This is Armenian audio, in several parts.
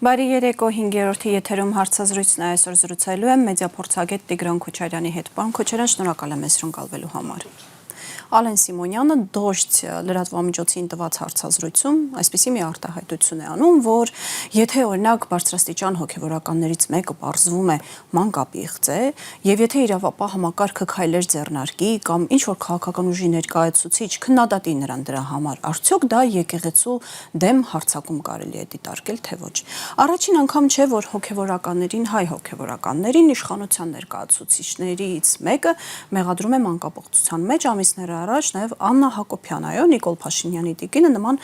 Բարի երեկո 5-րդի եթերում հարցազրույցն է այսօր զրուցելու եմ մեդիափորձագետ Տիգրան Քոչարյանի հետ։ Պարոն Քոչարյան, շնորհակալ եմ այսօր ընկալվելու համար։ Ալեն Սիմոնյանը Դոժդ լրատվամիջոցին տված հարցազրույցում այսպիսի մի արտահայտություն է անում, որ եթե օրինակ բարձրաստիճան հոգևորականներից մեկը պարզվում է մանկապիղծ է, եւ եթե իրավապահ համակարգը քայլեր ձեռնարկի կամ ինչ որ քաղաքական ուժի ներկայացուցիչ քննադատի նրան դրա համար, արդյոք դա եկեղեցու դեմ հարձակում կարելի է դիտարկել, թե ոչ։ Առաջին անգամ չէ, որ հոգևորականներին, հայ հոգևորականներին իշխանության ներկայացուցիչներից մեկը մեղադրում է մանկապղծության մեջ ամիսներ առաջ նաև Աննա Հակոբյան, այո, Նիկոլ Փաշինյանի տիկինը նման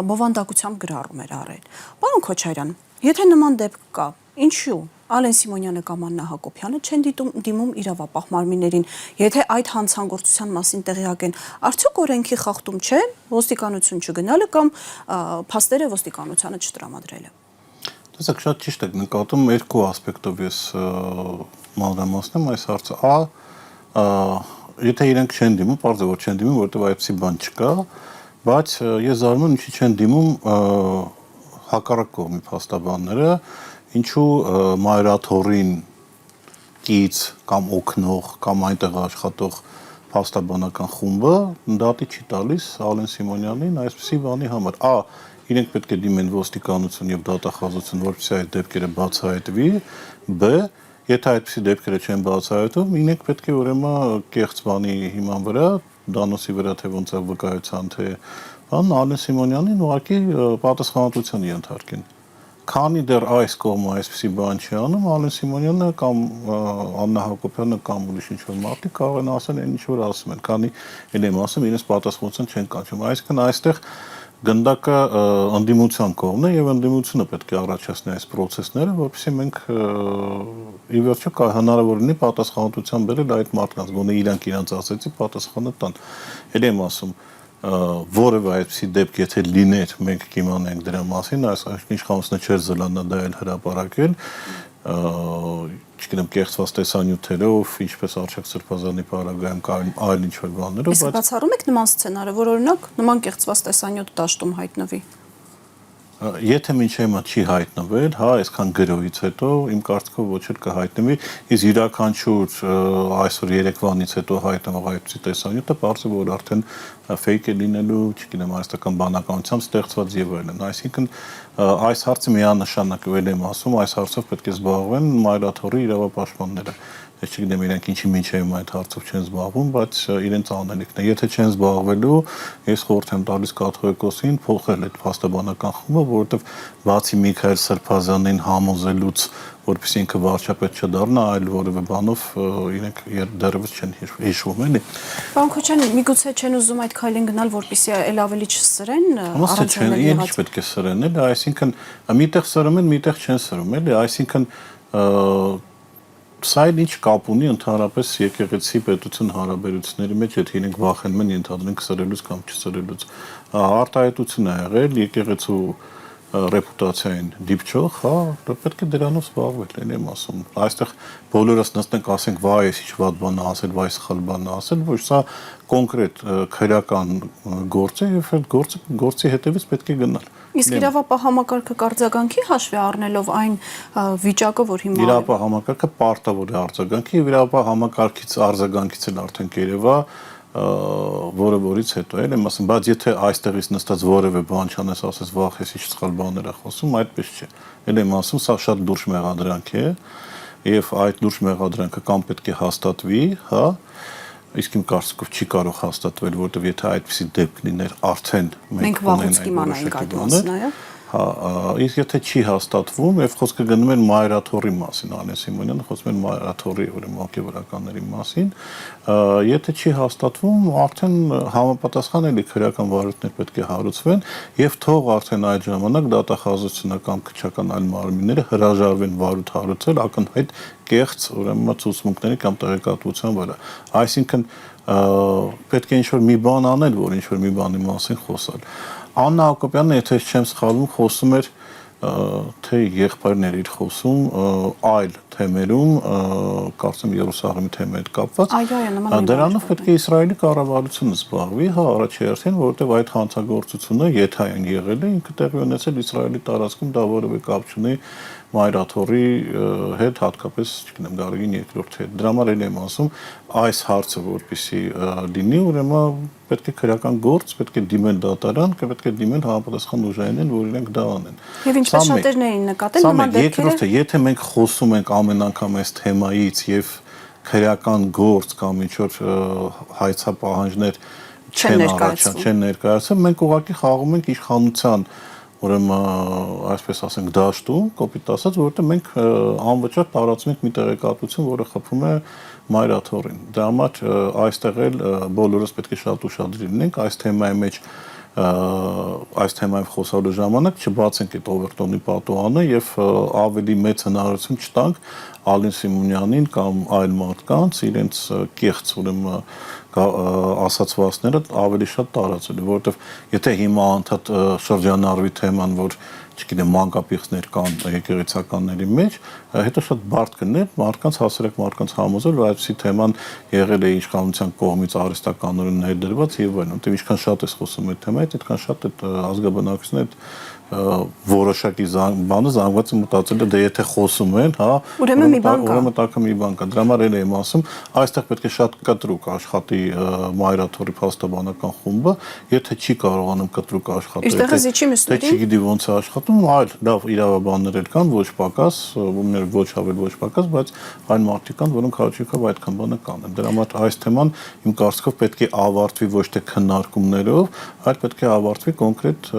բովանդակությամբ գրառում էր առել։ Պարոն Քոչարյան, եթե նման դեպք կա, ինչու Ալեն Սիմոնյանը կամ Աննա Հակոբյանը չեն դիմում իրավապահ մարմիններին, եթե այդ հանցագործության մասին տեղյակ են, արդյոք օրենքի խախտում չէ ոստիկանություն չգնալը կամ փաստերը ոստիկանությանը չտրամադրելը։ Տեսեք, շատ ճիշտ եք նկատում, երկու ասպեկտով ես մանրամասնեմ այս հարցը։ Եթե իրենք չեն դիմում, պարզ է որ չեն դիմում, որովհետև այդպիսի բան չկա, բայց ես զարմանում եմ, ինչի չեն դիմում հակառակ կողմի փաստաբանները, ինչու մայրաթորին կից կամ օգնող կամ այնտեղ աշխատող փաստաբանական խումբը դատի չի տալիս Ալեն Սիմոնյանին այսպիսի բանի համար։ Իրենք պետք է դիմեն ոստիկանություն եւ դատախազություն, որպեսզի այդ դեպքերը բացահայտվի, բ. Եթե այդպիսի դեպքերը չեն բացահայտվում, իրենք պետք է ուրեմն կեղծ բանի հիման վրա, դանոսի վրա թե ոնց է վկայության, թե բան Ալեն Սիմոնյանին ուղղակի պատասխանատվության ենթարկեն։ Քանի դեռ այս կողմը այսպիսի բան չի անում, Ալեն Սիմոնյանը կամ Աննա Հակոբյանը կամ ուրիշ ինչ-որ մարդիկ կարող են ասել այն ինչ որ ասում են, քանի էլ եմ ասում, իրենց պատասխանատվություն չեն կանչում։ Այսինքն այստեղ գնդակը ընդդիմության կողմն է եւ ընդդիմությունը պետք է առաջացնի այս process-ները, որովհետեւ մենք ի վերջո հնարավոր լինի պատասխանատվության բերել այդ մարդկանց, գոնե իրանք ասեցի պատասխանը տան։ Էլ եմ ասում, որևէ այդպիսի դեպք եթե լիներ, մենք կիմանանք դրա մասին, այս իշխանությունը չէր զլանա դա էլ հրապարակել, չգիտեմ կեղծված տեսանյութերով, ինչպես Արշակ Սրբազանի պարագայում կամ այլ ինչ-որ բաներով, բայց բացառում եք նման սցենարը, որ օրինակ նման կեղծված տեսանյութ դաշտում հայտնվի։ Եթե մինչ հիմա չի հայտնվել, այսքան գրոհից հետո իմ կարծիքով ոչ էլ կհայտնվի, իսկ յուրաքանչյուր այսօր երեկվանից հետո հայտնվող այդպիսի տեսանյութը պարզ է որ արդեն fake է լինելու, չգիտեմ, հայաստական բանականությամբ ստեղծված եւ այլն։ Այսինքն այս հարցը միանշանակ եմ ասում, այս հարցով պետք է զբաղվեն մայրաթորի իրավապաշտպանները։ Ես չգիտեմ իրենք ինչի մինչև այդ հարցով չեն զբաղվում, բայց իրենց անելիքն է։ Եթե չեն զբաղվելու, ես խորհուրդ եմ տալիս կաթողիկոսին փոխել այդ փաստաբանական խումբը, որովհետև բացի Միքայել Սրբազանին համոզելուց, որպեսզի ինքը վարչապետ չդառնա, այլ որևէ բանով իրենք դեռևս չեն հիշվում, էլի։ Պարոն Քոչարյան, միգուցե չեն ուզում այդ քայլին գնալ, որպեսզի էլ ավելի չսրեն, առանց ինչ պետք է սրեն, էլի, այսինքն միտեղ սրում են, միտեղ չեն սրում, էլի, այսինքն Սա ինչ կապ ունի ընդհանրապես եկեղեցի պետություն հարաբերությունների մեջ, եթե իրենք վախենում են ենթադրենք սրելուց կամ չսրելուց։ Արտահայտություն է եղել եկեղեցու ռեպուտացիային դիպչող, պետք է դրանով զբաղվել, եմ ասում։ Այստեղ բոլորս նստենք, ասենք, վայ, ես ինչ վատ բան ասել, վայ, սխալ բան ասել, ոչ սա կոնկրետ քրեական գործ է եւ այդ գործի հետևից պետք է գնալ։ Իսկ իրավապահ համակարգը կարձագանքի հաշվի առնելով այն վիճակը, որ հիմա իրավապահ համակարգը պարտավոր է արձագանքի եւ իրավապահ համակարգից արձագանքից էլ արդեն կերևա որը որից հետո եմ ասում, բայց եթե այստեղից նստած որևէ բան չանես, ասես վախ ես ինչ սխալ բաներ ա խոսում, այդպես չէ։ Եմ ասում, սա շատ լուրջ մեղադրանք է եւ այդ լուրջ մեղադրանքը կամ պետք է հաստատվի, իսկ իմ կարծիքով չի կարող հաստատվել, որովհետև եթե այդպիսի դեպք լիներ, արդեն մենք վաղուց կիմանայինք այդ մասին, այո։ Իսկ եթե չի հաստատվում, եւ խոսքը գնում են մայրաթորի մասին, Ալեն Սիմոնյանը խոսում են մայրաթորի ուրեմն հոգևորականների մասին, եթե չի հաստատվում, արդեն համապատասխան էլի քրեական վարույթներ պետք է հարուցվեն եւ թող արդեն այդ ժամանակ դատախազությունը կամ քչական այլ մարմինները հրաժարվեն վարույթ հարուցել ակնհայտ կեղծ ուրեմն ցուցմունքների կամ տեղեկատվության վրա։ Այսինքն պետք է ինչ-որ մի բան անել, որ ինչ-որ մի բանի մասին խոսալ։ Աննա Հակոբյանը, եթե չեմ սխալվում, խոսում էր թե եղբայրներ իր խոսում այլ թեմերում, կարծեմ Երուսաղեմի թեմի հետ կապված, դրանով պետք է Իսրայելի կառավարությունը զբաղվի, հա, առաջի հերթին, որովհետև այդ հանցագործությունը, եթե այն եղել է, ինքը տեղի ունեցել Իսրայելի տարածքում, դա որևէ կապ չունի Մայրաթորի հետ, հատկապես, չգիտեմ, Գարեգին երկրորդի հետ։ Դրա համար եմ ասում, այս հարցը որպեսզի լինի, ուրեմն պետք է քրեական գործ, պետք է դիմել դատարան, պետք է դիմել համապատասխան ուժերին, որ իրենք դա անեն։ Եվ ինչպես շատերներին նկատել նման դեպքերը, երկրորդը, եթե մենք խոսում ենք ամեն անգամ այս թեմայից եւ քրեական գործ կամ ինչ-որ հայցապահանջներ չեն ներկայացվում, մենք ուղղակի խաղում ենք իշխանության ուրեմն այսպես ասենք դաշտում, կոպիտ ասած, որովհետեւ մենք անվճար տարածում ենք մի տեղեկատվություն, որը խփում է Մայրաթորին։ Դրա համար այստեղ էլ բոլորս պետք է շատ ուշադրի լինենք այս թեմայի մեջ, այս թեմայով խոսալու ժամանակ չբացենք այդ Օվերտոնի պատուհանը եւ ավելի մեծ հնարավորություն չտանք Ալին Սիմոնյանին կամ այլ մարդկանց իրենց կեղծ ուրեմն ասացվածները ավելի շատ տարածելու, որովհետև եթե հիմա անդադ շրջանառվի թեման, որ չգիտեմ մանկապիղծներ կան եկեղեցականների մեջ, հետո շատ բարդ կներ մարդկանց հասարակ մարդկանց համոզել, որ այսպիսի թեման եղել է իշխանության կողմից արհեստականորեն ներդրված եւ այլն, որտեղ ինչքան շատ է խոսում այդ թեմայից, այդքան շատ այդ ազգաբնակությունը այդ որոշակի բանը զանգված է մտածել է դե եթե խոսում են, հա, ուրեմն տակը մի բան կա։ Դրա համար եմ ասում, այստեղ պետք է շատ կտրուկ աշխատի Մայրաթորի փաստաբանական խումբը, եթե չի կարողանում կտրուկ աշխատել, թե չգիտի ոնց է աշխատում, այլ լավ իրավաբաններ էլ կան, ոչ պակաս, ոչ ավել ոչ պակաս, բայց այն մարդիկ կան, որոնք հարաճիկով այդքան բանը կանեն։ Դրա համար այս թեման իմ կարծիքով պետք է ավարտվի ոչ թե քննարկումներով, այլ պետք է ավարտվի կոնկրետ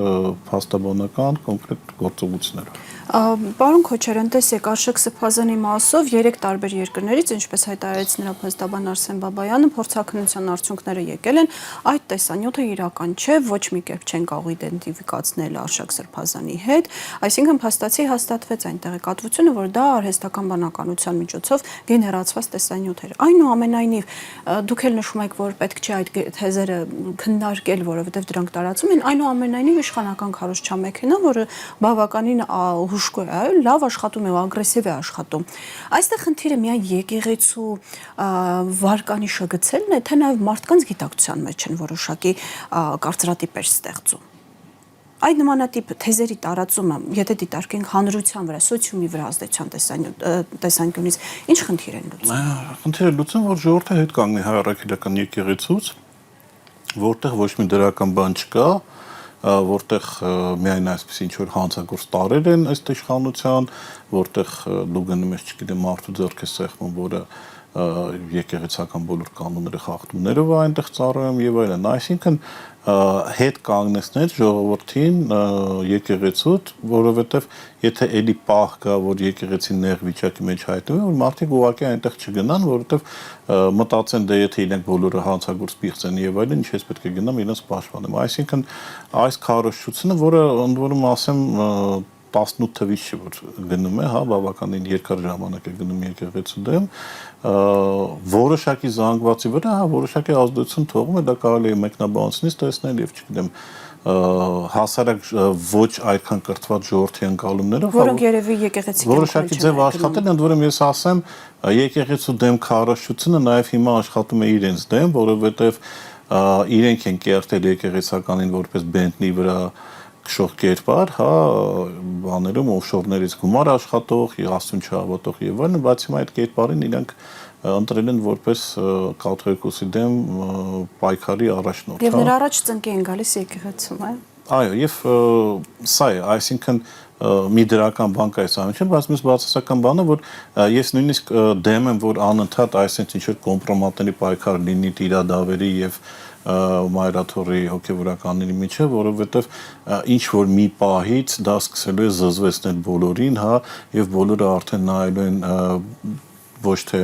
փաստաբանական կոնկրետ գործողություններով։ Պարոն Քոչարյան, տեսեք, Արշակ Սփազանի մասով 3 տարբեր երկրներից, ինչպես հայտարարեց նրա փաստաբան Արսեն Բաբայանը, փորձաքննության արդյունքները եկել են, այդ տեսանյութը իրական չէ, ոչ մի կերպ չեն կարող իդենտիֆիկացնել Արշակ Սփազանի հետ, այսինքն փաստացի հաստատվեց այն տեղեկատվությունը, որ դա արհեստական բանականության միջոցով գեներացված տեսանյութ էր։ Այնուամենայնիվ, դուք էլ նշում եք, որ պետք չէ այդ թեզերը քննարկել, որովհետև դրանք տարածում են, այնուամենայնիվ իշխանական քարոզչամեքենա, որը բավականին հուշկու է, լավ աշխատում է, ագրեսիվ է աշխատում։ Այստեղ խնդիրը միայն եկեղեցու վարկանիշը գցելն է, թե նաև մարդկանց գիտակցության մեջ են որոշակի կարծրատիպեր ստեղծում։ Այդ նմանատիպ թեզերի տարածումը, եթե դիտարկենք հանրության վրա, սոցիումի վրա ազդեցության տեսանկյունից, ինչ խնդիր են լուծում։ Խնդիրը լուծում, որ ժողովուրդը հետ կանգնի հայ-առաքելական եկեղեցուց, որտեղ ոչ մի դրական բան չկա, որտեղ միայն այսպես ինչ որ հանցագործ տարեր են ըստ իշխանության, որտեղ դու գնում ես, չգիտեմ, մարդու ձեռք ես սեղմում, որը եկեղեցական բոլոր կանոնները խախտումներով այնտեղ ծառայում եւ այլն, այսինքն հետ կանգնեցնել ժողովրդին եկեղեցուց, որովհետեւ եթե էլի պահ կա, որ եկեղեցին նեղ վիճակի մեջ հայտնվում է, որ մարդիկ ուղղակի այնտեղ չգնան, որովհետեւ մտածեն դե եթե իրենք բոլորը հանցագործ պիղծ են եւ այլն, ինչպես պետք է գնամ իրենց պաշտպանեմ, այսինքն այս քարոզչությունը, որը ընդ որում ասեմ 18 թվից չի որ գնում է, հա, բավականին երկար ժամանակ է գնում եկեղեցու դեմ, որոշակի զանգվածի վրա, հա, որոշակի ազդեցություն թողում է, դա կարելի է մեկնաբանությունից տեսնել եւ չգիտեմ հասարակ ոչ այդքան կրթված ժողովրդի ընկալումներով, որոնք երևի եկեղեցի որոշակի ձև աշխատել, ընդ որում ես ասեմ, եկեղեցու դեմ քարոզչությունը նաեւ հիմա աշխատում է իրենց դեմ, որովհետեւ իրենք են կերտել եկեղեցականին որպես բենտնի վրա քշող կերպար, հա, բաներում օֆշորներից գումար աշխատող, աստուն չհավատող եւ այլն, բայց հիմա այդ կերպարին իրանք ընտրել են որպես կաթողիկոսի դեմ պայքարի առաջնորդ։ Եվ նրա առաջ ծնկի են գալիս եկեղեցում, այ։ Այո, եւ սա է, այսինքն մի դրական բան կա այս ամենը, բայց մյուս բացասական բանը, որ ես նույնիսկ դեմ եմ, որ անընդհատ այսինքն ինչ-որ կոմպրոմատների պայքար լինի Տիրադավերի եւ Մայրաթորի հոգեվորականների միջև, որովհետև ինչ որ մի պահից դա սկսելու է զզվեցնել բոլորին, հա, եւ բոլորը արդեն նայելու են ոչ թե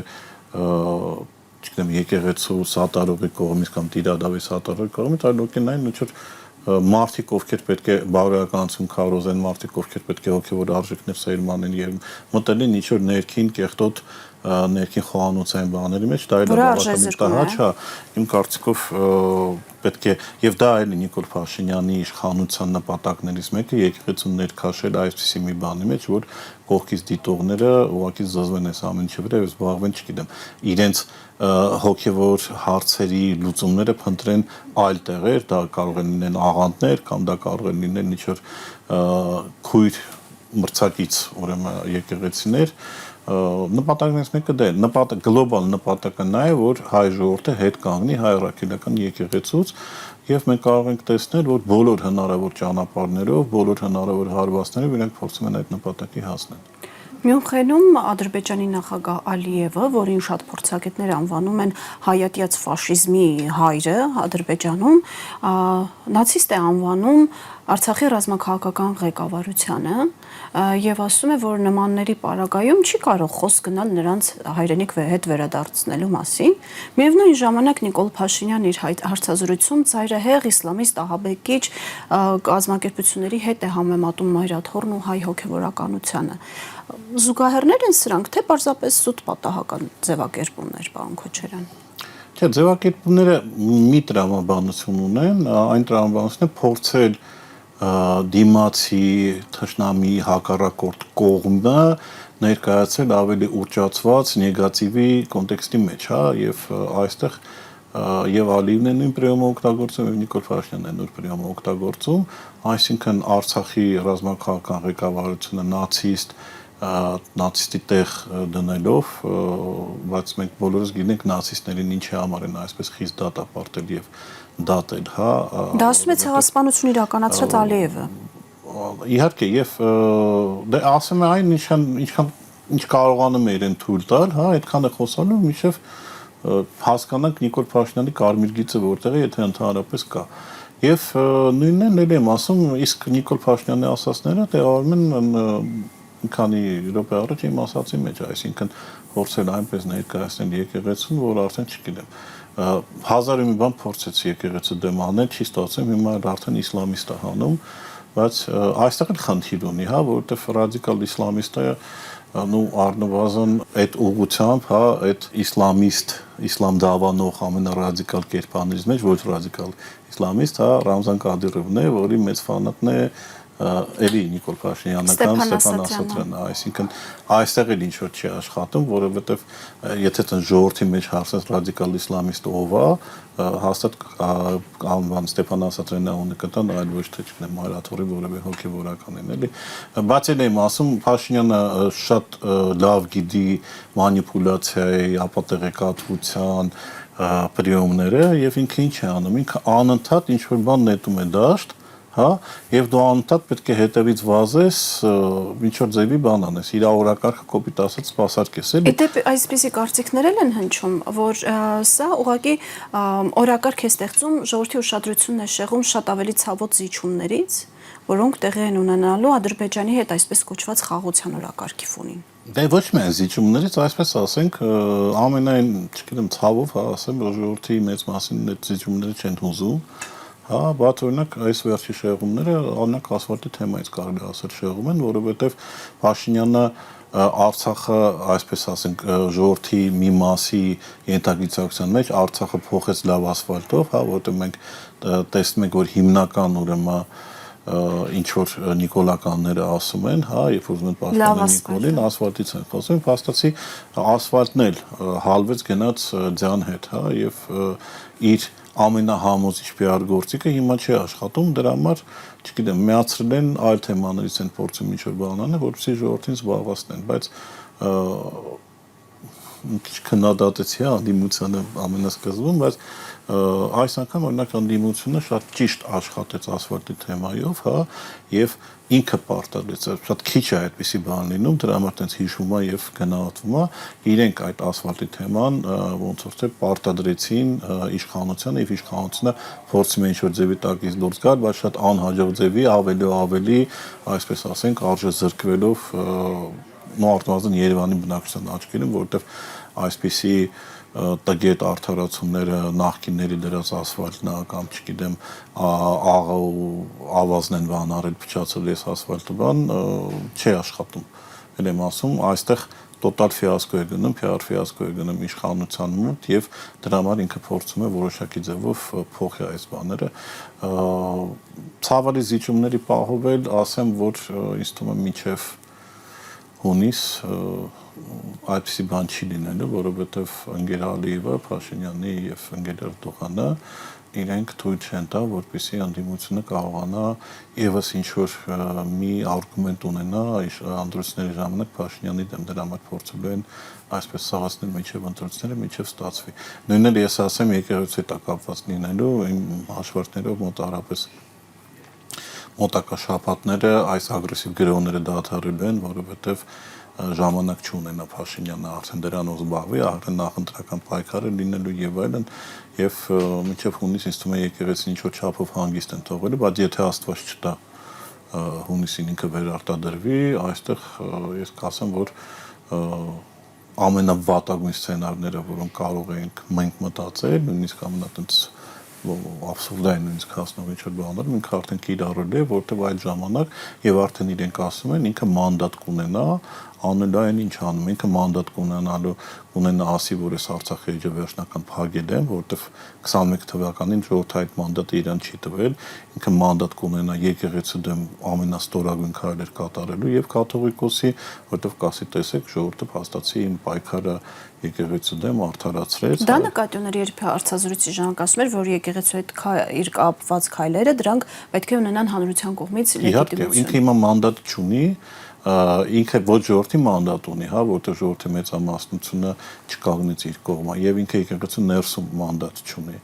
չգիտեմ եկեղեցու սատարողի կողմից կամ Տիրադավի սատարողի կողմից, այլ նույնիսկ ինչ որ մարդիկ ովքեր պետք է բարոյականություն քարոզեն, մարդիկ ովքեր պետք է հոգեվոր արժեքներ սերմանեն եւ մտել են ինչ որ ներքին կեղտոտ ներքին խոհանոցային բաների մեջ, դա էլ է Որը բավականին արժեզրկում է։ տհաճ, հա, իմ կարծիքով պետք է եւ դա էլ Նիկոլ Փաշինյանի իշխանության նպատակներից մեկը եկեղեցուն ներքաշել այսպիսի մի բանի մեջ, որ կողքից դիտողները ուղղակի զզվեն այս ամեն ինչի վրա եւ զբաղվեն, չգիտեմ, իրենց հոգեվոր հարցերի լուծումները փնտրեն այլ տեղեր, դա կարող են լինել աղանդներ կամ դա կարող են լինել ինչ-որ քույր մրցակից, ուրեմն եկեղեցիներ, նպատակներից մեկը դա է, գլոբալ նպատակը նա է, որ հայ ժողովուրդը հետ կանգնի հայ առաքելական եկեղեցուց եւ մենք կարող ենք տեսնել, որ բոլոր հնարավոր ճանապարհներով, բոլոր հնարավոր հարվածներով իրենք փորձում են այդ նպատակի հասնել։ Մյունխենում Ադրբեջանի նախագահ Ալիևը, որին շատ փորձագետներ անվանում են հայատյաց ֆաշիզմի հայրը Ադրբեջանում, նացիստ է անվանում Արցախի ռազմաքաղաքական ղեկավարությանը եւ ասում է, որ նմանների պարագայում չի կարող խոսք գնալ նրանց հայրենիք հետ վերադարձնելու մասին։ Միևնույն ժամանակ Նիկոլ Փաշինյանն իր հարցազրույցում ծայրահեղ իսլամիստ ահաբեկիչ կազմակերպությունների հետ է համեմատում մայրաթոռն ու հայ հոգևորականությանը։ Զուգահեռներ են սրանք, թե պարզապես սուտ պատահական ձևակերպումներ, պարոն Քոչարյան։ Չէ, ձևակերպումները մի տրամաբանություն ունեն, այն տրամաբանությունը փորձել դիմացի թշնամի հակառակորդ կողմը ներկայացել ավելի ուռճացված նեգատիվի կոնտեքստի մեջ, հա, եւ այստեղ եւ Ալիևն է նույն պրիոմը օգտագործում եւ Նիկոլ Փաշինյանն է նույն պրիոմը օգտագործում, այսինքն Արցախի ռազմաքաղաքական ղեկավարությունը նացիստի տեղ դնելով, բայց մենք բոլորս գիտենք նացիստներին ինչի համար են այսպես խիստ դատապարտել եւ դատել, հա։ Դա ասում է ցեղասպանություն իրականացրած Ալիևը։ Իհարկե, եւ դե ասում է այն ինչ կարողանում է իրեն թույլ տալ, հա, այդքան է խոսալու, միշտ հասկանանք Նիկոլ Փաշինյանի կարմիր գիծը որտեղ է, եթե ընդհանրապես կա։ Եվ նույնն էլ եմ ասում, իսկ Նիկոլ Փաշինյանի ասածները տեղավորվում են մի քանի րոպե առաջ իմ ասածի մեջ, այսինքն փորձել այնպես ներկայացնել եկեղեցուն, որ արդեն չգիտեմ, հազար ու մի բան փորձեց եկեղեցու դեմ անել, չի ստացվում, հիմա արդեն իսլամիստ է հանում, բայց այստեղ էլ խնդիր ունի, հա, որովհետև ռադիկալ իսլամիստը նու առնվազն այդ ուղղությամբ, հա, այդ իսլամ դավանող ամենառադիկալ կերպարներից մեջ ոչ ռադիկալ իսլամիստ, հա, Ռամզան Կադիրովն է, որի մեծ ֆանատն է էլի Նիկոլ Փաշինյանական Ստեփան Ասատրյանը, այսինքն այստեղ էլ ինչ որ չի աշխատում, որովհետև եթե դեն ժողովրդի մեջ հարցած ռադիկալ իսլամիստ ով է, հաստատ անվան Ստեփան Ասատրյանը ունի կտան, այլ ոչ թե չգիտեմ մայրաթոռի որևէ հոգևորականին, էլի։ Բայց էլ եմ ասում, Փաշինյանը շատ լավ գիտի մանիպուլյացիայի, ապատեղեկատվության պրիոմները եւ ինքը ինչ է անում, ինքը անընդհատ ինչ որ բան նետում է դաշտ, հա, եւ դու անընդհատ պետք է հետևից վազես, ինչ որ ձևի բան անես, իր օրակարգը կոպիտ ասած սպասարկես, էլի։ Դե այսպիսի կարծիքներ են հնչում, որ սա ուղղակի օրակարգ է ստեղծում, ժողովրդի ուշադրությունն է շեղում շատ ավելի ցավոտ զիջումներից, որոնք տեղի են ունենալու Ադրբեջանի հետ այսպես կոչված խաղաղության օրակարգի ֆոնին։ Դե ոչ միայն զիջումներից, այսպես ասենք, ամենայն, չգիտեմ, ցավով, հա, ասեմ, ժողովրդի մեծ մասին այդ զիջումները չեն հուզում, հա, բայց օրինակ այս վերջի շեղումները օրինակ ասֆալտի թեմայից կարելի ասել շեղում են, որովհետև Փաշինյանը Արցախը, այսպես ասենք, ժողովրդի մի մասի ենթագիտակցության մեջ Արցախը փոխեց լավ ասֆալտով, հա, որովհետև մենք տեսնում ենք, որ հիմնական ուրեմն ինչ որ նիկոլականները ասում են, հա, երբ որ ուզում են պաշտպանել Նիկոլին, ասֆալտից են խոսում, փաստացի ասֆալտն էլ հալվեց գնաց ձյան հետ, հա, եւ իր ամենահամոզիչ PR գործիքը հիմա չի աշխատում, դրա համար, չգիտեմ, միացրել են այլ թեմաներից են փորձում ինչ որ բան անել, որպեսզի ժողովրդին զբաղեցնեն, բայց քիչ քննադատեցի անդիմությանը ամենասկզբում, բայց այս անգամ օրինակ անդիմությունը շատ ճիշտ աշխատեց ասֆալտի թեմայով, հա, եւ ինքը պարտադրեց, շատ քիչ է այդպիսի բան լինում, դրա համար տենց հիշվում է եւ գնահատվում է, իրենք այդ ասֆալտի թեման ոնց որ թե պարտադրեցին իշխանությանը եւ իշխանությունը փորձում է ինչ-որ ձևի տակից դուրս գալ, բայց շատ անհաջող ձևի ավելի, այսպես ասենք, արժե զրկվելով նորմալական Երևանի բնակչության աչքերում, որովհետեւ այսպիսի տգետ արդարացումները նախկինների դրած ասֆալտնա կամ չգիտեմ աղա ու ավազն են բան արել փչացել այս ասֆալտը բան չի աշխատում։ Էլ եմ ասում, այստեղ տոտալ ֆիասկո է գնում, PR ֆիասկո է գնում իշխանության մոտ եւ դրա համար ինքը փորձում է որոշակի ձևով փոխի այս բաները։ Ցավալի զիջումների պահով էլ ասեմ, որ ինձ թվում է մինչեւ հունիս այդպիսի բան չի լինելու, որովհետեւ ընկեր Ալիևը, Փաշինյանի եւ ընկեր Էրդողանը իրենք թույլ չեն տա, որպեսզի անդիմությունը կարողանա եւս ինչ-որ մի արգումենտ ունենա անդրությունների ժամանակ Փաշինյանի դեմ, դրա համար փորձելու են այսպես սաղացնել մինչև ընտրությունները, մինչև ստացվի։ Նույնն էլ ես ասեմ եկեղեցու հետ կապված լինելու իմ հաշվարկներով մոտարապես մոտակա շաբաթները այս ագրեսիվ գրոհները դադարելու են, որովհետև ժամանակ չունենա Փաշինյանը արդեն դրանով զբաղվի, արդեն նախընտրական պայքարը լինելու եւ այլն, եւ մինչեւ հունիս ինձ թվում է եկեղեցին ինչ-որ չափով հանգիստ են թողելու, բայց եթե Աստված չտա հունիսին ինքը վերարտադրվի, այստեղ ես կասեմ, որ ամենավատագույն սցենարները, որոնք կարող ենք մենք մտածել, նույնիսկ ամենատենց абսուրդային նույնիսկ հասնող ինչ-որ բաներ, ինքը արդեն կիրառել է, որտեղ այդ ժամանակ եւ արդեն իրենք ասում են, ինքը մանդատ կունենա, անելու այն ինչ անում, ինքը մանդատ կունենա ասի, որ այս Արցախի էջը վերջնական փակել եմ, որտեղ 21 թվականին ժողովուրդը այդ մանդատը իրան չի տվել, ինքը մանդատ կունենա եկեղեցու դեմ ամենաստորագույն քայլեր կատարելու եւ կաթողիկոսի, որտեղ կասի տեսեք ժողովուրդը փաստացի իմ պայքարը եկեղեցու դեմ արդարացրեց։ Դա նկատի ուներ, երբ հարցազրույցի ժամանակ ասում էր, որ եկեղեցու հետ իր կապված քայլերը դրանք պետք է ունենան հանրության կողմից լեգիտիմություն։ Ինքը հիմա մանդատ չունի, ինքը ոչ ժողովրդի մանդատ ունի, հա, որտեղ ժողովրդի մեծամասնությունը չկանգնեց իր կողմը, եւ ինքը եկեղեցու ներսում մանդատ չունի։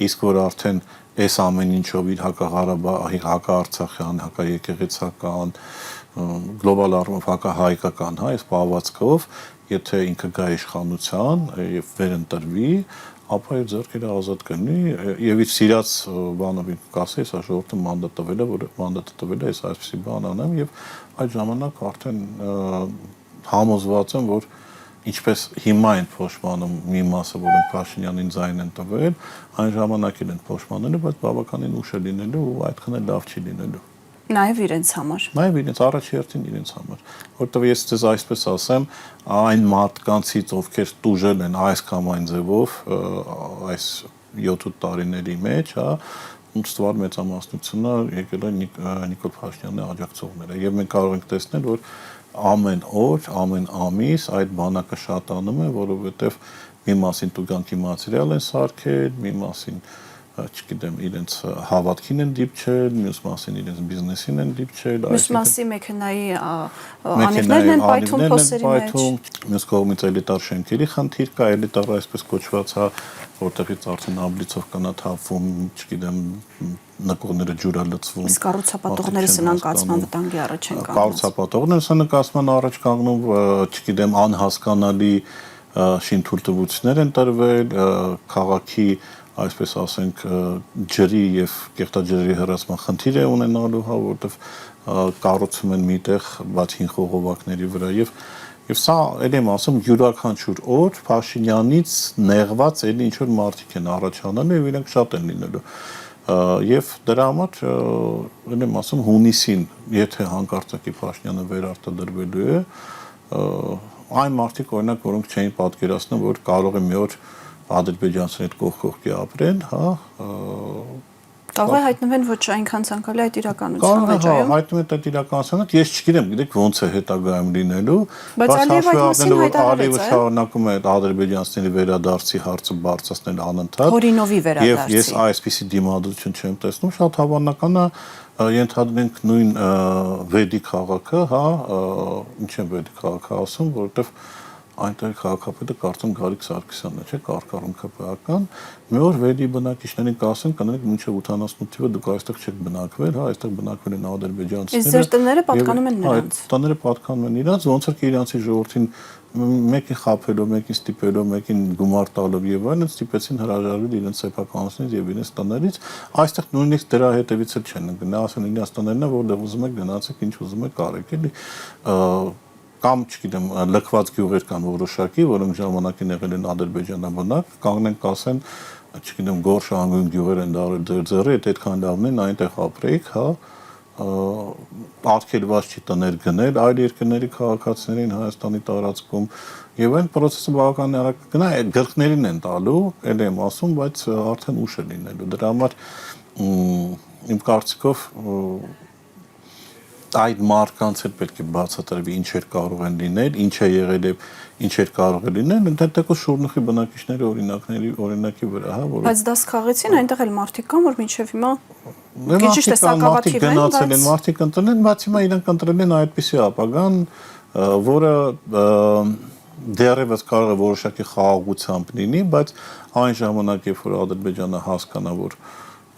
Իսկ որ արդեն այս ամեն ինչով իր հակաղարաբաղ, հակաարցախյան, հակաեկեղեցական, գլոբալ առումով հակահայկական, հա, այս պահվածքով, եթե ինքը գա իշխանության եւ վերընտրվի, ապա իր ձեռքերը ազատ կլինի եւ իր սիրած բանով կասի, սա ժողովուրդը մանդատ տվել է, որ մանդատը տվել է, ես այսպեսի բան անեմ եւ այդ ժամանակ արդեն համոզված եմ, որ ինչպես հիմա են փոշմանում մի մասը, որոնք Փաշինյանին ձայն են տվել, այն ժամանակ էլ են փոշմանելու, բայց բավականին ուշ է լինելու ու այդքան էլ լավ չի լինելու։ Նաև իրենց համար։ Նաև իրենց առաջերտին իրենց համար, որտեղ ես ձեզ այսպես ասեմ, այն մարդկանցից, ովքեր տուժել են այս կամ այն ձևով, այս 7-8 տարիների մեջ, հա, ըստվար մեծամասնությունը եկել է Նիկոլ Փաշինյանի աջակցողները, եւ մենք կարող ենք տեսնել, որ ամեն օր, ամեն ամիս այդ բանակը շատանում է, որովհետեւ մի մասին տուգանքի մատերիալ են սարքել, մի մասին չգիտեմ, իրենց հավատքին են դիպչել, մյուս մասին իրենց բիզնեսին են դիպչել, մյուս մասի մեքենայի անիվներն են պայթում փոսերի մեջ, մյուս կողմից էլիտար շենքերի խնդիր կա, էլիտար այսպես կոչված, հա, որտեղից արդեն աբլիցով կանա թափվում, չգիտեմ, նկողները ջուրա լցվում։ Իսկ կառուցապատողները սնանկացման վտանգի առաջ են կանգնում։ Կառուցապատողները սնանկացման առաջ կանգնում, չգիտեմ, անհասկանալի շինթույլտվություններ են տրվել, քաղաքի այսպես ասենք ջրի եւ կեղտաջրի հեռացման խնդիր է ունենալու, հա, որտեվ կառուցում են միտեղ բաց հին խողովակների վրա եւ սա ել եմ ասում յուրաքանչյուր օր Փաշինյանից նեղված էլի ինչ որ մարդիկ են առաջանալու եւ իրենք շատ են լինելու եւ դրա համար ել եմ ասում հունիսին եթե հանկարծակի Փաշինյանը վերարտադրվելու է այն մարդիկ օրինակ որոնք չէին պատկերացնում որ կարող է մի օր ադրբեջանցիների հետ կողքի ապրեն, հա, կարող է հայտնվեն ոչ այնքան ցանկալի այդ իրականության մեջ, այո։ Հայտնվում է այդ իրականությունը, ես չգիտեմ, գիտեք ոնց է հետագայում լինելու, բայց Ալիևը շարունակում է ադրբեջանցիների վերադարձի հարցը բարձրացնել անընդհատ։ Հորինովի վերադարձի։ Եվ ես այսպիսի դիմադրություն չեմ տեսնում, շատ հավանական է ենթադրենք նույն Վեդի քաղաքը, հա, ինչ է Վեդի քաղաքը ասում, որովհետև այնտեղ քաղաքապետը կարծում Գարիկ Սարգսյանն է, չէ՞, կարգառուն մի օր Վեդի բնակիչներին կասեն, կներեք մինչև 88 թիվը դուք այստեղ չեք բնակվել, հա, այստեղ բնակվել են ադրբեջանցիները։ Իսկ ձեր տները պատկանում են նրանց։ Տները պատկանում են իրանց, ոնց որ իրանցի ժողովրդին մեկին խաբելով, մեկին ստիպելով, մեկին գումար տալով եւ այլն ստիպեցին հրաժարվել իրենց սեփականությունից եւ իրենց տներից, այստեղ նույնիսկ դրա հետևից էլ չեն գնա, ասեն իրենց տներն է, որտեղ ուզում եք գնացեք, ինչ ուզում եք կարեք, էլի կամ չգիտեմ լքված գյուղեր կան որոշակի, որոնք ժամանակին եղել են ադրբեջանաբնակ, կանգնենք ասեն, չգիտեմ Գորշ անգույն գյուղեր են դարել ձեր ձեռը, եթե այդքան լավն են այնտեղ ապրեիք, հա, արգելված չի տներ գնել այլ երկրների քաղաքացիներին Հայաստանի տարածքում եւ այն process-ը բավականին արագ գնա այդ գլխներին են տալու ել եմ ասում բայց արդեն ուշ է լինելու դրա համար իմ կարծիքով այդ մարկանց հետ պետք է բացատրվի ինչեր կարող են լինել, ինչ է եղել եւ ինչեր կարող է լինել, ընդհանրապես շուրնուխի բնակիչների օրինակի վրա, հա, որ բայց դա սխաղեցին, այնտեղ էլ մարդիկ կան, որ մինչեւ հիմա քիչ է սակավաթիվ են, բայց մարդիկ ընտրել են, բայց հիմա իրենք ընտրել են այդպիսի ապագան, որը դեռևս կարող է որոշակի խաղաղությամբ լինի, բայց այն ժամանակ, երբ որ Ադրբեջանը հասկանա, որ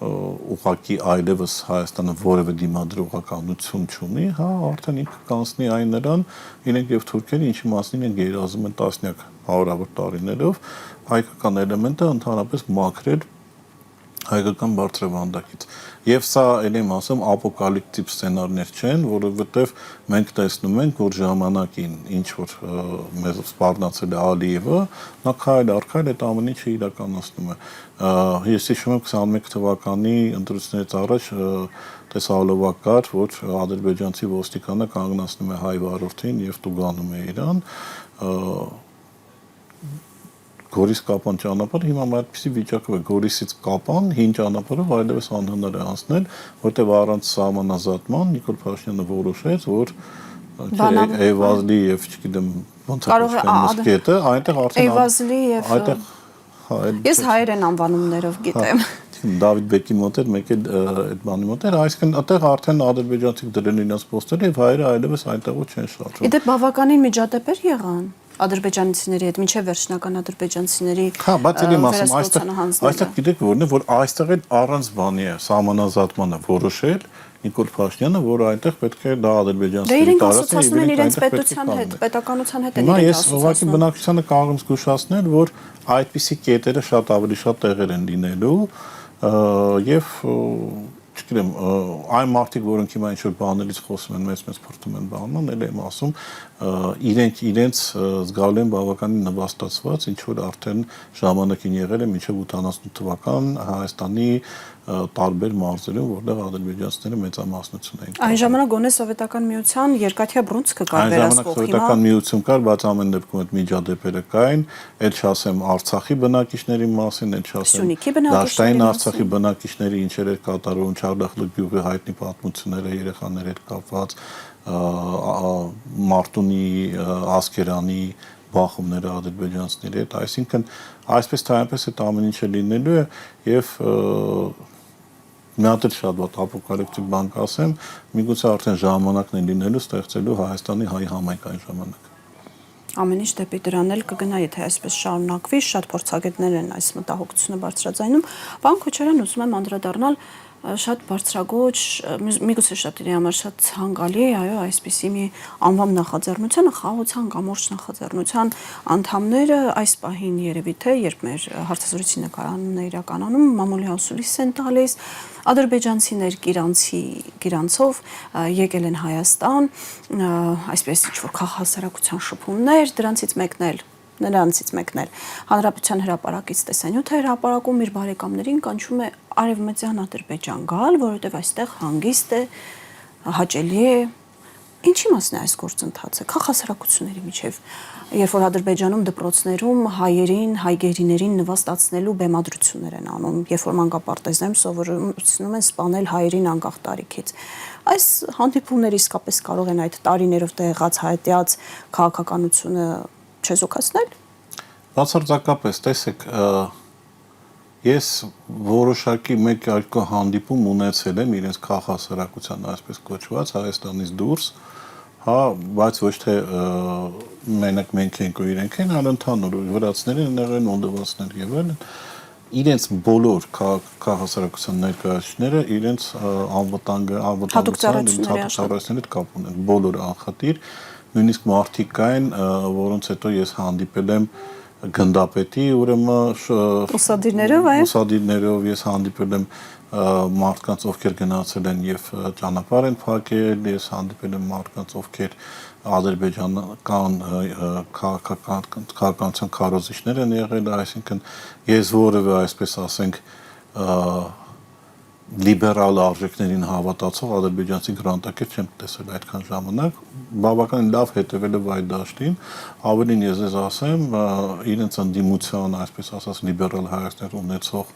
ուղղակի այլևս Հայաստանը որևէ դիմադրողականություն չունի, հա, արդեն ինքը կանցնի այն նրան, իրենք եւ թուրքերը ինչի մասին են գերազում են տասնյակ հարյուրավոր տարիներով, հայկական էլեմենտը ընդհանրապես մաքրել հայկական բարձրավանդակից։ Եվ սա ել եմ ասում ապոկալիպտիկ սցենարներ չեն, որովհետև մենք տեսնում ենք, որ ժամանակին ինչ որ մեզ սպառնացել է Ալիևը, նա քայլ առ քայլ այդ ամեն ինչը իրականացնում է։ Ես հիշում եմ 21 թվականի ընտրությունից առաջ տեսահոլովակ կար, որ ադրբեջանցի ոստիկանը կանգնացնում է հայ վարորդին եւ տուգանում է իրան։ Գորիս Կապան ճանապարհը հիմա այդպիսի վիճակով է Գորիսից Կապան հին ճանապարհով այլևս անհնար է անցնել, որտեղ առանց սահմանազատման Նիկոլ Փաշինյանը որոշեց, որ Էյվազլի եւ չգիտեմ ոնց է կոչվում կետը, այնտեղ արդեն Էյվազլի եւ այնտեղ ես հայերեն անվանումներով գիտեմ։ Դավիթ Բեկի մոտ էր, մեկ էլ այդ բանի մոտ էր, այսինքն այդտեղ արդեն ադրբեջանցիք դրել իրենց պոստերը եւ հայերը այլևս այնտեղով չեն շարժվում։ Իդեպ բավականին միջադեպեր եղան ադրբեջանցիների հետ, մինչև վերջնական ադրբեջանցիների հա, բայց ելի ասում, այստեղ գիտեք որն է, որ այստեղ էլ առանց բանի է սահմանազատմանը որոշել Նիկոլ Փաշինյանը, որ այնտեղ պետք է դա ադրբեջանցիների տարածքը եւ իրենց պետության հետ, պետականության հետ են իրենք ասոցացնում։ Ես ուղղակի բնակչությանը կարող եմ զգուշացնել, որ այդպիսի կետերը շատ ավելի շատ տեղեր են լինելու եւ չգիտեմ, այն մարդիկ, որոնք հիմա ինչ-որ բաներից խոսում են, մեծ փորձում են բանան, ել եմ ասում, իրենց զգալի են բավականին նվաստացված, ինչ որ արդեն ժամանակին եղել է մինչև 88 թվական Հայաստանի տարբեր մարզերում, որտեղ ադրբեջանցիները մեծամասնություն էին։ Այն ժամանակ գոնե սովետական միության երկաթյա բռունցքը կար վերահսկող։ Այն ժամանակ սովետական միություն կար, բայց ամեն դեպքում այդ միջադեպերը կային, այդ չասեմ Արցախի բնակիչների մասին, այդ չասեմ Դաշտային Արցախի բնակիչների ինչեր էր կատարում, Չարդախլու գյուղի հայտնի պատմությունները երեխաների հետ կապված, Մարտունի, Ասկերանի բախումները ադրբեջանցիների հետ, այսինքն այսպես թե այնպես այդ ամեն ինչը լինելու է եւ մի հատ էլ շատ ված ապոկալիպտիկ բան կասեմ, միգուցե արդեն ժամանակն է լինելու ստեղծելու Հայաստանի հայ համայնք այն ժամանակ։ Ամեն ինչ դեպի դրան էլ կգնա, եթե այսպես շարունակվի, շատ փորձագետներ են այս մտահոգությունը բարձրաձայնում։ Պարոն Քոչարյան, ուզում եմ անդրադառնալ շատ բարձրագույն, միգուցե շատ իրի համար շատ ցանկալի է, այո, այսպիսի մի անվամ նախաձեռնությանը, խաղաղության կամուրջ նախաձեռնության անդամները այս պահին երևի թե երբ մեր հարցազրույցի նկարանն է իրականում, մամուլի հուսուլիս են տալիս, ադրբեջանցիներ գիրանցով եկել են Հայաստան, այսպես ինչ-որ քաղաքասարակության շփումներ, նրանցից մեկն էլ Հանրապետության հրապարակից տեսանյութ է հրապարակում իր բարեկամներին կանչում է արևմտյան Ադրբեջան գալ, որովհետև այստեղ հանգիստ է, հաճելի է։ Ինչի մասն է այս գործընթացը, քաղաքասարակությունների միջև, երբ որ Ադրբեջանում դպրոցներում հայերին, հայգերիներին նվաստացնելու բեմադրություններ են անում, երբ որ մանկապարտեզներում սովորեցնում են սպանել հայերին անկախ տարիքից։ Այս հանդիպումները իսկապես կարող են այդ տարիներով տեղած հայտյաց քաղաքականությունը չեզոքացնել։ Բացարձակապես, տեսեք, ես որոշակի մեկ-երկու հանդիպում ունեցել եմ իրենց քաղաքասարակության այսպես կոչված Հայաստանից դուրս, հա, բայց ոչ թե մենակ մենք ենք ու իրենք են, այլ ընդհանուր վրացիներ են եղել, մոլդովացիներ եւ այլն, իրենց բոլոր քաղաքասարակության ներկայացուցիչները իրենց անվտանգության հետ կապ ունեն, բոլոր անխտիր, նույնիսկ մարդիկ կային, որոնց հետո ես հանդիպել եմ գնդապետի, ուրեմն ուսադիրներով ես հանդիպել եմ մարդկանց, ովքեր գնացել են եւ ճանապարհ են փակել, ես հանդիպել եմ մարդկանց, ովքեր ադրբեջանական քաղաքականության քարոզիչներ են եղել, այսինքն ես որևէ այսպես ասենք լիբերալ արժեքներին հավատացող ադրբեջանցի գրանտակեր չեմ տեսել այդքան ժամանակ, բավականին լավ հետևելով այդ դաշտին, ավելին ես ասեմ, իրենց ընդդիմության, այսպես ասած, լիբերալ հայացքներ ունեցող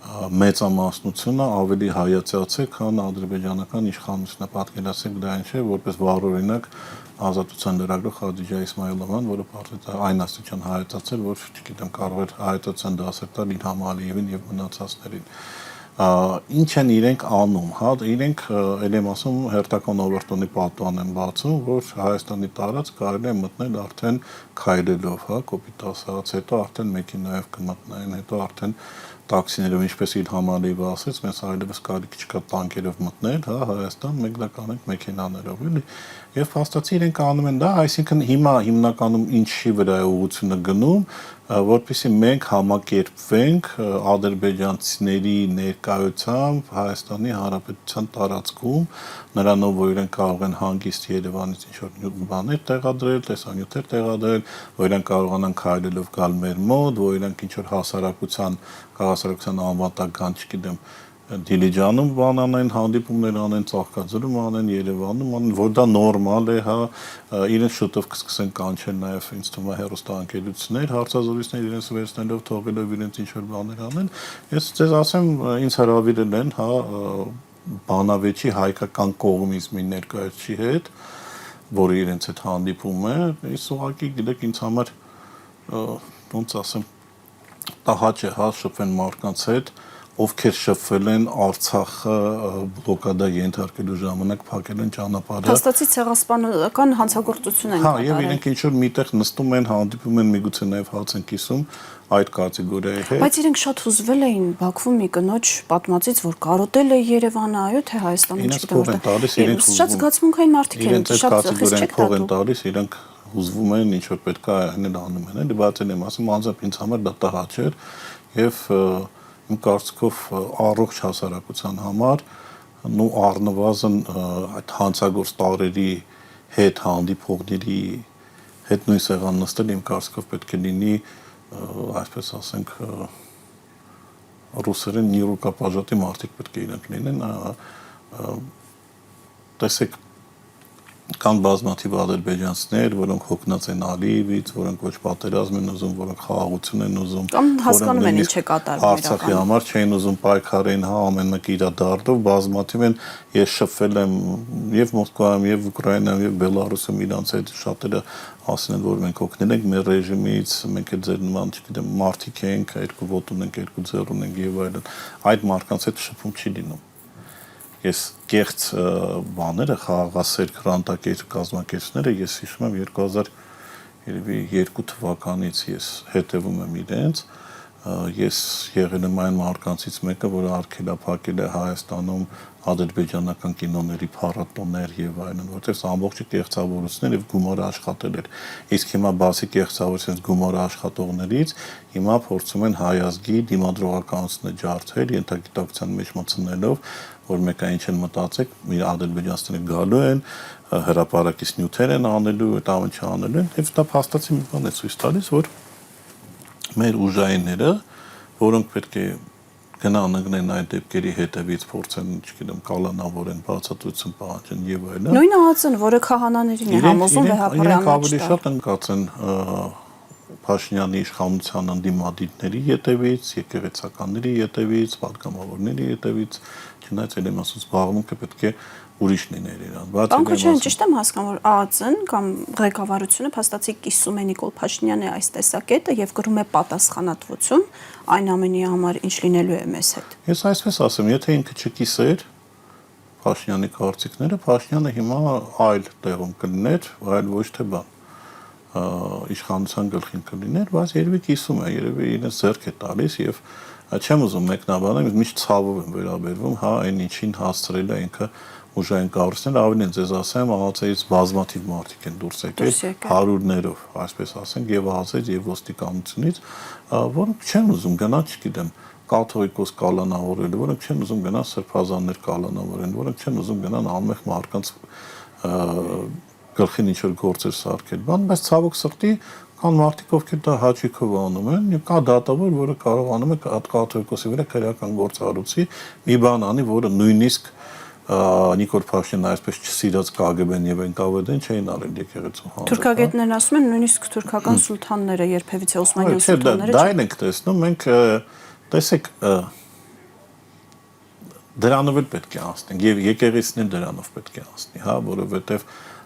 մեծամասնությունը ավելի հայացած է, քան ադրբեջանական իշխանությունը, պատկերացրեք դա ինչ է, որպես վառօրինակ ազատության լրագրող Խադիջա Իսմայիլովան, որը պարզեց այն աստիճան հայացածել, որ չգիտեմ, կարող էր հայացության դասեր տալ Իլհամ Ալիևին եւ մնացածներին։ Ինչ են իրենք անում, հա, իրենք ել եմ ասում հերթական օվերտոնի պատուհան են բացում, որ Հայաստանի տարածք կարելի է մտնել արդեն քայլելով, հա, կոպիտ ասած, հետո արդեն մեքենայով կմտնեն, հետո արդեն տաքսիներով, ինչպես Իլհամ Ալիևը ասեց, մեզ այլևս կարիք չկա տանկերով մտնել, հա, Հայաստան, մենք դա կանենք մեքենաներով, էլի։ Եվ փաստացի իրենք անում են դա, այսինքն հիմա հիմնականում ինչի վրա է ուղղությունը գնում, որպեսզի մենք համակերպվենք ադրբեջանցիների ներկայությամբ Հայաստանի Հանրապետության տարածքում, նրանով որ իրենք կարող են հանգիստ Երևանից ինչ-որ բաներ տեղադրել, տեսանյութեր տեղադրել, որ իրենք կարողանան քայլելով գալ մեր մոտ, որ իրենք ինչ-որ հասարակության անվտանգան, չգիտեմ, Դիլիջանում բան անեն, հանդիպումներ անեն, ծաղկաձորում անեն, Երևանում անեն, որ դա նորմալ է, հա, իրենց շուտով կսկսեն կանչել նաև ինձ թվում է հեռուստաընկերություններ, հարցազրույցներ իրենց վերցնելով, թողելով իրենց ինչ-որ բաներ անեն։ Ես ձեզ ասեմ, ինձ հրավիրել են, հա, բանավեճի հայկական կողմիզմի ներկայացուցիչի հետ, որը իրենց հետ հանդիպում է, ես ուղղակի գիտեք ինձ համար ոնց ասեմ, տհաճ է, հա, շփվեն մարդկանց հետ, ովքեր շփվել են Արցախը բլոկադա ենթարկելու ժամանակ փակել են ճանապարհը։ Հաստատի ցեղասպանական հանցագործություն են կատարել։ Հա, կատարել։ եւ իրենք ինչ որ միտեղ նստում են, հանդիպում են, միգուցե նաեւ հաց են կիսում այդ կատեգորիայի հետ։ Բայց իրենք շատ հուզվել էին Բաքվում մի կնոջ պատմածից, որ կարոտել է Երևանը, այո, թե Հայաստանը չգիտեմ։ Շատ զգացմունքային մարդիկ են, շատ խիստ չեք փող են տալիս, իրենք հուզվում են, ինչ որ պետք է այնել անում են, էլի, բայց եմ ասում, անձամբ ինձ համար դա տհաճ էր եւ իմ կարծիքով առողջ հասարակության համար նու առնվազն այդ հանցագործ տարերի հետ հանդիպողների հետ նույն սեղան նստել իմ կարծիքով պետք է լինի այսպես ասենք ռուսերեն не рукопожатый մարդիկ պետք է իրենք լինեն տեսեք կան բազմաթիվ ադրբեջանցիներ, որոնք հոգնած են Ալիևից, որոնք ոչ պատերազմ են ուզում, որոնք խաղաղություն են ուզում, կամ հասկանում են ինչ է կատարվում Արցախի համար չեն ուզում պայքարեն, հա, ամեն մեկը իր դարտով բազմաթիվ են, ես շփվել եմ եւ Մոսկվայում, եւ Ուկրաինայում, եւ Բելարուսում իրանց հետ շատերը ասել են, որ մենք օգնել ենք մեր ռեժիմից, մենք էլ ձեր նման, չգիտեմ, մարդիկ ենք, երկու ոտ ունենք, երկու ձեռ ունենք եւ այլն, այդ մարդկանց հետ շփում չի լինում։ Ես կեղծ բաները խաղաղասեր գրանտակեր կազմակերպիչները ես հիշում եմ 2002 թվականից ես հետևում եմ իրենց ես եղել եմ այն մարդկանցից մեկը որը արգելափակել է Հայաստանում ադրբեջանական կինոների փառատոներ եւ այլն որտեղ ամբողջը կեղծավորություններ եւ գումար աշխատել էր իսկ հիմա բացի կեղծավորությունից գումար աշխատողներից հիմա փորձում են հայ ազգի դիմադրողականությունը ջարդել ենթագիտակցության մեջ մտցնելով որ մեկը ինչ են մտածեք, մի ադրբեջանցիները գալու են, հրապարակից նյութեր են անելու, այդ ամենը անելու են, եւ դա փաստացի մի բան է ցույց տալիս, որ մեր ուժայինները, որոնք պետք է գնան ընկնեն այդ դեպքերի հետևից, փորձեն, չգիտեմ, կալանավորեն, բացատրություն պահանջեն եւ այլն։ Նույն ԱԱԾ-ն, որը քահանաներին է համոզում վեհապարի անունը։ Ավելի շատ ընկած են Փաշինյանի իշխանության ընդդիմադիրների ետևից, եկեղեցականների ետևից, պատգամավորների ետևից, չնայած ել եմ ասում, զբաղմունքը պետք է ուրիշ լիներ իրան։ Բան Քոչարյան, ճիշտ եմ հասկանում, որ ԱԱԾ-ն կամ ղեկավարությունը փաստացի կիսում է Նիկոլ Փաշինյանի այս տեսակետը եւ կրում է պատասխանատվություն այն ամենի համար, ինչ լինելու է մեզ հետ։ Ես այսպես ասեմ, եթե ինքը չկիսեր Փաշինյանի կարծիքները, Փաշինյանը հիմա այլ տեղում կլիներ, այլ ոչ թե բան իշխանության գլխին կլիներ, բայց երևի կիսում է, երևի իրենց ձեռք է տալիս եւ չեմ ուզում մեկնաբանել, միշտ ցավով եմ վերաբերվում, հա, այն ինչին հասցրել է ինքը ուժային կառույցներ, ավելին ձեզ ասեմ, ԱԱՑ-ից բազմաթիվ մարդիկ են դուրս եկել, հարյուրներով, այսպես ասենք, եւ ԱԱՑ-ից եւ ոստիկանությունից, որոնք չեն ուզում գնա, չգիտեմ, կաթողիկոս կալանավորել, որոնք չեն ուզում գնա սրբազաններ կալանավորեն, որոնք չեն ուզում գնան անմեղ մարդկանց գլխին ինչ-որ գործեր սարքել, բայց ցավոք սրտի կան մարդիկ, ովքեր դա հաճույքով անում են, եւ կա դատավոր, որը կարողանում է կաթողիկոսի վրա քրեական գործառույթի մի բան անի, որը նույնիսկ Նիկոլ Փաշինյանը այսպես չսիրած KGB-ն եւ ՆԿՎԴ-ն չէին արել եկեղեցու հանդեպ։ Թուրքագետներն ասում են նույնիսկ թուրքական սուլթանները երբևիցե Օսմանյան սուլթանները դա ենք տեսնում, մենք տեսեք դրանով էլ պետք է անցնենք եւ եկեղեցին դրանով պետք է անցնի, հա, որովհետեւ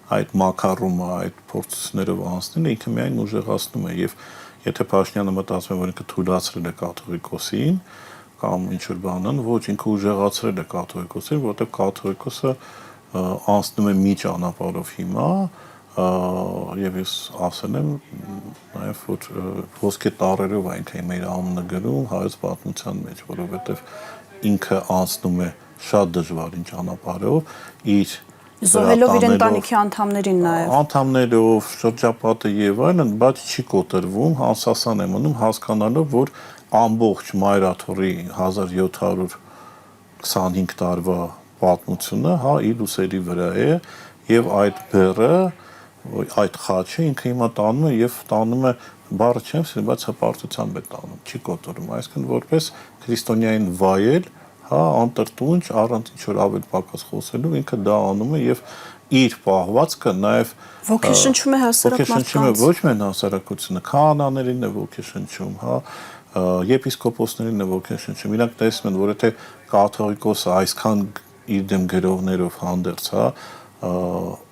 այդ մակարումը, այդ փորձություններով անցնելը ինքը միայն ուժեղացնում է եւ եթե Փաշինյանը մտածում է, որ ինքը թույլատրել է կաթողիկոսին կամ ինչ-որ բանն, ոչ, ինքը ուժեղացրել է կաթողիկոսին, որովհետեւ կաթողիկոսը անցնում է մի ճանապարհով հիմա եւ ես ասել եմ նաեւ որ ոսկե տառերով այնքան մեր անունը գրում հայոց պատմության մեջ, որովհետեւ ինքը անցնում է շատ դժվարին ճանապարհով իր զոհելով իր ընտանիքի անդամներին նաև անդամներով շրջապատը եւ այլն, բայց չի կոտրվում, անսասան է մնում հասկանալով, որ ամբողջ Մայրաթորի 1725 տարվա պատմությունը, հա, իր ուսերի վրա է եւ այդ բեռը, այդ խաչը ինքը հիմա տանում է եւ տանում է բառը չեմ ասել, բայց հպարտությամբ է տանում, չի կոտրում, այսինքն որպես քրիստոնյային վայել, հա, անտրտունջ առանց ինչ-որ ավելի պակաս խոսելու ինքը դա անում է եւ իր պահվածքը նաեւ ոգեշնչում է հասարակ մարդկանց ոչ միայն հասարակությունը, քահանաներին է ոգեշնչում, հա, եպիսկոպոսներին է ոգեշնչում, իրանք տեսնում են, որ եթե կաթողիկոսը այսքան իր դեմ գրողներով հանդերձ, հա,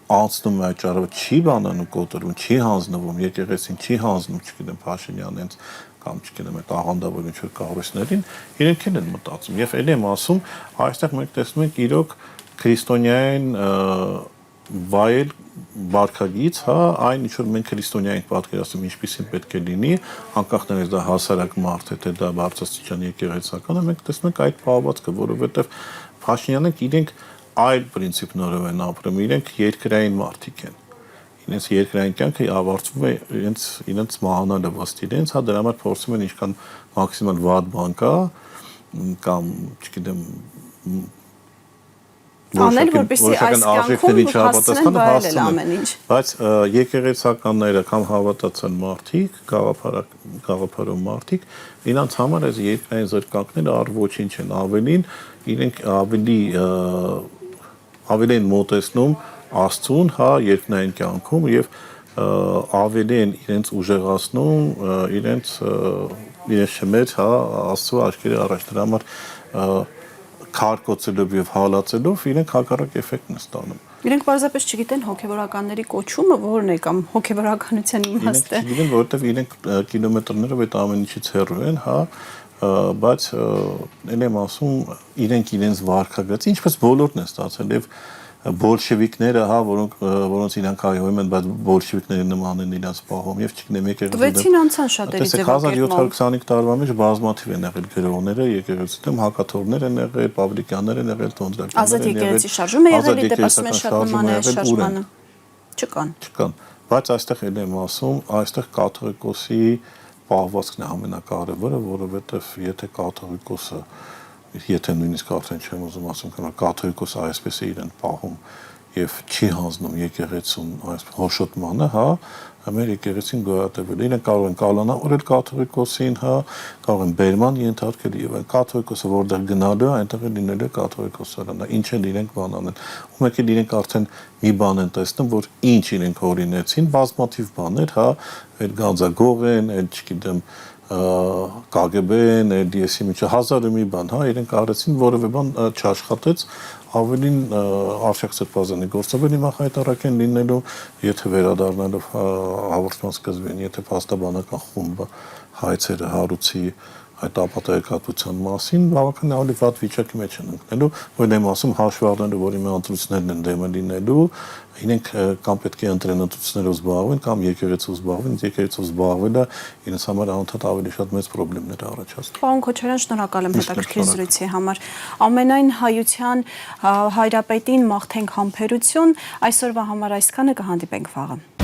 անցնում է այդ ճարը չի բանանում կոտրում, չի հանձնվում, եկեղեցին չի հանձնում, չգիտեմ Փաշինյանենց կամ չգիտեմ այդ աղանդավոր ինչ-որ կառույցներին, իրենք են մտածում եւ ելի եմ ասում, այստեղ մենք տեսնում ենք իրոք քրիստոնյային վայել բարգագից, հա, այն ինչ որ մենք քրիստոնյային պատկերացնում ինչպեսին պետք է լինի, անկախ նրանից դա հասարակ մարդ է, թե դա բարձրաստիճան եկեղեցական է, մենք տեսնում ենք այդ պահվածքը, որովհետեւ Փաշինյանենք իրենք այլ պրինցիպներով են ապրում, իրենք երկրային մարդիկ են։ Իրենց երկրային կյանքը ավարտվում է իրենց մահանալով ըստ իրենց, հա դրա համար փորձում են ինչքան մաքսիմալ վատ բան կա կամ չգիտեմ անել որպեսզի այս կյանքում հասցնեն վայելել ամեն ինչ։ Բայց եկեղեցականները կամ հավատացան մարդիկ, գաղափարով մարդիկ, իրանց համար այս երկրային զրկանքները առ ոչինչ են, ավելին իրենք ավելի են մոտեցնում Աստծուն, հա, երկնային կյանքում եւ ավելի են իրենց ուժեղացնում, իրենց շմեր, հա, Աստծո աչքերի առաջ դրա համար քարկոծելով եւ հալածելով իրենք հակառակ էֆեկտն են ստանում։ Իրենք պարզապես չգիտեն հոգեվորականների կոչումը որն է կամ հոգեվորականության իմաստը։ Իրենք չգիտեն, որովհետեւ իրենք կիլոմետրներով այդ ամեն ինչից հեռու են, հա, բայց ել եմ ասում, իրենք իրենց վարքագծի, ինչպես բոլորն են ստացել եւ բոլշևիկները, հա, որոնց իրանք հայհոյում են, բայց բոլշևիկների նման են իրանց պահում եւ չգիտեմ եկեղեցու տվեցին անցան շատերի ձևակերպման 1725 տարվա մեջ բազմաթիվ են եղել գրողները, եկեղեցու դեմ հակաթորներ են եղել, Պավլիկյաններ են եղել, Ազատ եկեղեցի շարժում է եղել, դեպի ասում են շատ նման է շարժմանը։ Չկան։ Բայց այստեղ էլ եմ ասում, այստեղ կաթողիկոսի պահվածքն է ամենակարևորը, որովհետեւ եթե կաթողիկոսը եթե նույնիսկ արդեն չեմ ուզում ասում, կամ կաթողիկոսը այսպես է իրեն պահում եւ չի հանձնում եկեղեցուն այս հոշոտմանը, հա, մեր եկեղեցին գոյատևել։ Իրենք կարող են կալանավորել կաթողիկոսին, հա, կարող են բերման ենթարկել եւ այն կաթողիկոսը որտեղ գնալու է, այնտեղ է լինելու կաթողիկոսարանը։ Ինչ են իրենք բան անել։ Ու մեկ էլ իրենք արդեն մի բան են տեսնում, որ ինչ իրենք օրինեցին, բազմաթիվ բաներ, հա, այդ գանձագող են, այդ չգիտեմ KGB-ն, LDS-ի միջը հազարը մի բան, հա, իրենք արեցին, որևէ բան չաշխատեց, ավելին Արշակ Սրբազանի գործով հիմա հայտարարք են լինելու, եթե վերադառնալով հաղորդման սկզբին, եթե փաստաբանական խումբը հայցերը հարուցի այդ ապատեգատության մասին, բավական ավելի վատ վիճակի մեջ են ընկնելու, որ դեմ ասում հաշվառները, որ հիմա ընտրություններն են դեմը լինելու, իրենք կամ պետք է ընտրեն ընտրություններով զբաղվեն, կամ եկեղեցով զբաղվեն, եկեղեցով զբաղվելը իրենց համար անընդհատ ավելի շատ մեծ խնդիրներ է առաջացնում։ Պարոն Քոչարյան, շնորհակալ եմ հետաքրքիր զրույցի համար։ Ամենայն հայության հայրապետին մաղթենք համբերություն, այսօրվա համար այսքանը, կհանդիպենք վաղը։